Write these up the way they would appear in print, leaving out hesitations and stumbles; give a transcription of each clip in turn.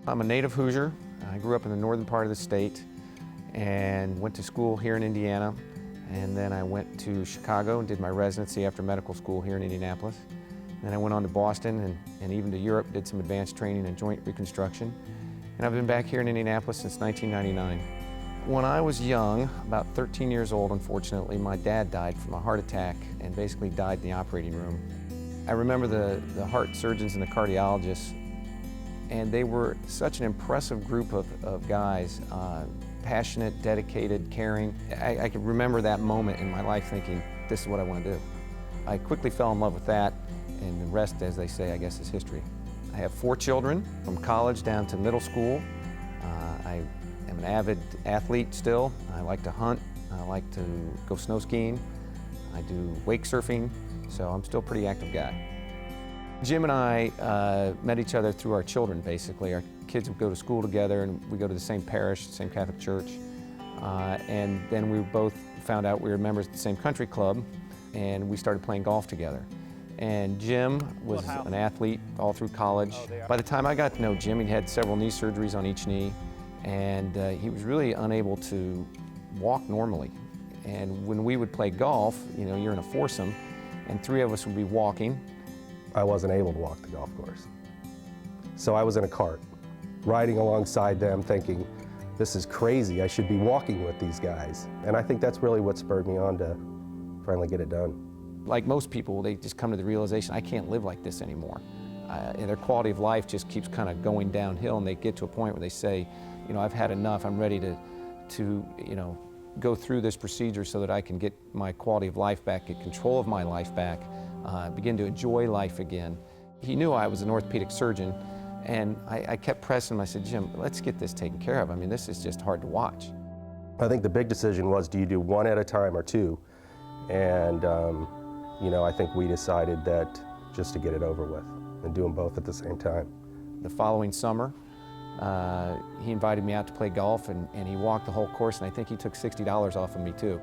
I'm a native Hoosier. I grew up in the northern part of the state and went to school here in Indiana. And then I went to Chicago and did my residency after medical school here in Indianapolis. Then I went on to Boston and even to Europe, did some advanced training in joint reconstruction. And I've been back here in Indianapolis since 1999. When I was young, about 13 years old, unfortunately, my dad died from a heart attack and basically died in the operating room. I remember the heart surgeons and the cardiologists, and they were such an impressive group of guys, passionate, dedicated, caring. I can remember that moment in my life thinking, this is what I want to do. I quickly fell in love with that, and the rest, as they say, I guess, is history. I have 4 children, from college down to middle school. I am an avid athlete still. I like to hunt. I like to go snow skiing. I do wake surfing, so I'm still a pretty active guy. Jim and I met each other through our children, basically. Our kids would go to school together, and we go to the same parish, same Catholic church. And then we both found out we were members of the same country club, and we started playing golf together. And Jim was an athlete all through college. By the time I got to know Jim, he had several knee surgeries on each knee, and he was really unable to walk normally. And when we would play golf, you know, you're in a foursome, and 3 of us would be walking. I wasn't able to walk the golf course. So I was in a cart, riding alongside them thinking, this is crazy, I should be walking with these guys. And I think that's really what spurred me on to finally get it done. Like most people, they just come to the realization, I can't live like this anymore. And their quality of life just keeps kind of going downhill, and they get to a point where they say, you know, I've had enough, I'm ready to you know, go through this procedure so that I can get my quality of life back, get control of my life back, begin to enjoy life again. He knew I was an orthopedic surgeon, and I kept pressing him. I said, Jim, let's get this taken care of. I mean, this is just hard to watch. I think the big decision was, do you do 1 at a time or 2? And you know, I think we decided that just to get it over with and do them both at the same time. The following summer, he invited me out to play golf, and he walked the whole course, and I think he took $60 off of me too.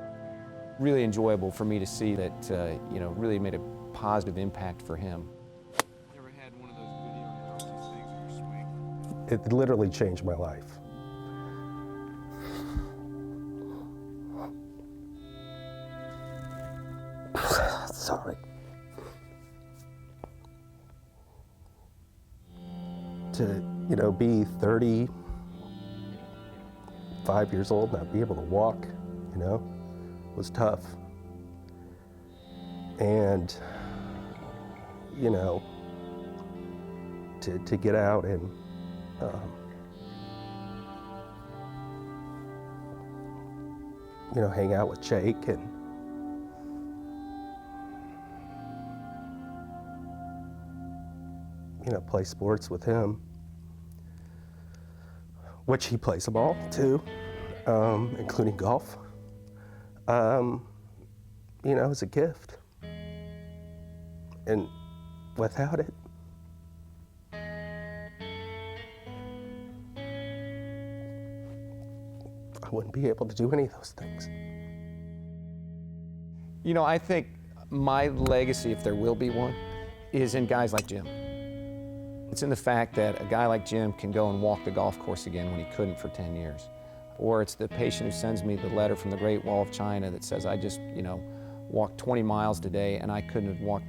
Really enjoyable for me to see that, you know, really made a positive impact for him. You ever had one of those video analysis things in your swing? It literally changed my life. Sorry. To, you know, be 35 years old, not be able to walk, you know, was tough. And, you know, to get out and you know, hang out with Jake and you know, play sports with him, which he plays them all too, including golf. You know, it's a gift. And without it, I wouldn't be able to do any of those things. You know, I think my legacy, if there will be one, is in guys like Jim. It's in the fact that a guy like Jim can go and walk the golf course again when he couldn't for 10 years. Or it's the patient who sends me the letter from the Great Wall of China that says, I just, you know, walked 20 miles today and I couldn't have walked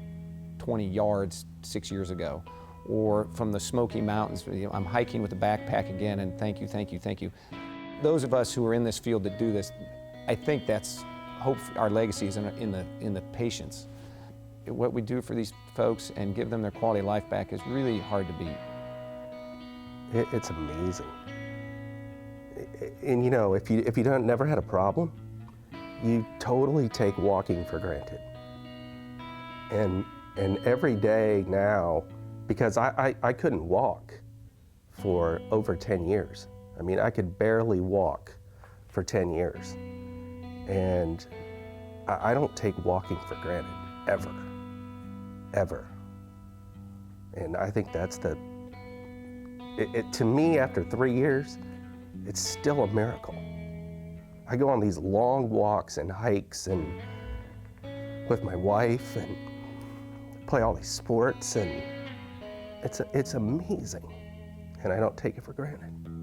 20 yards 6 years ago. Or from the Smoky Mountains, you know, I'm hiking with a backpack again, and thank you, thank you, thank you. Those of us who are in this field that do this, I think that's hope. Our legacy is in the patients. What we do for these folks and give them their quality of life back is really hard to beat. It's amazing. And you know, if you never had a problem, you totally take walking for granted. And every day now, because I couldn't walk for over 10 years. I mean, I could barely walk for 10 years. And I don't take walking for granted, ever. Ever. And I think that's to me, after 3 years, it's still a miracle. I go on these long walks and hikes and with my wife and play all these sports, and it's amazing. and I don't take it for granted.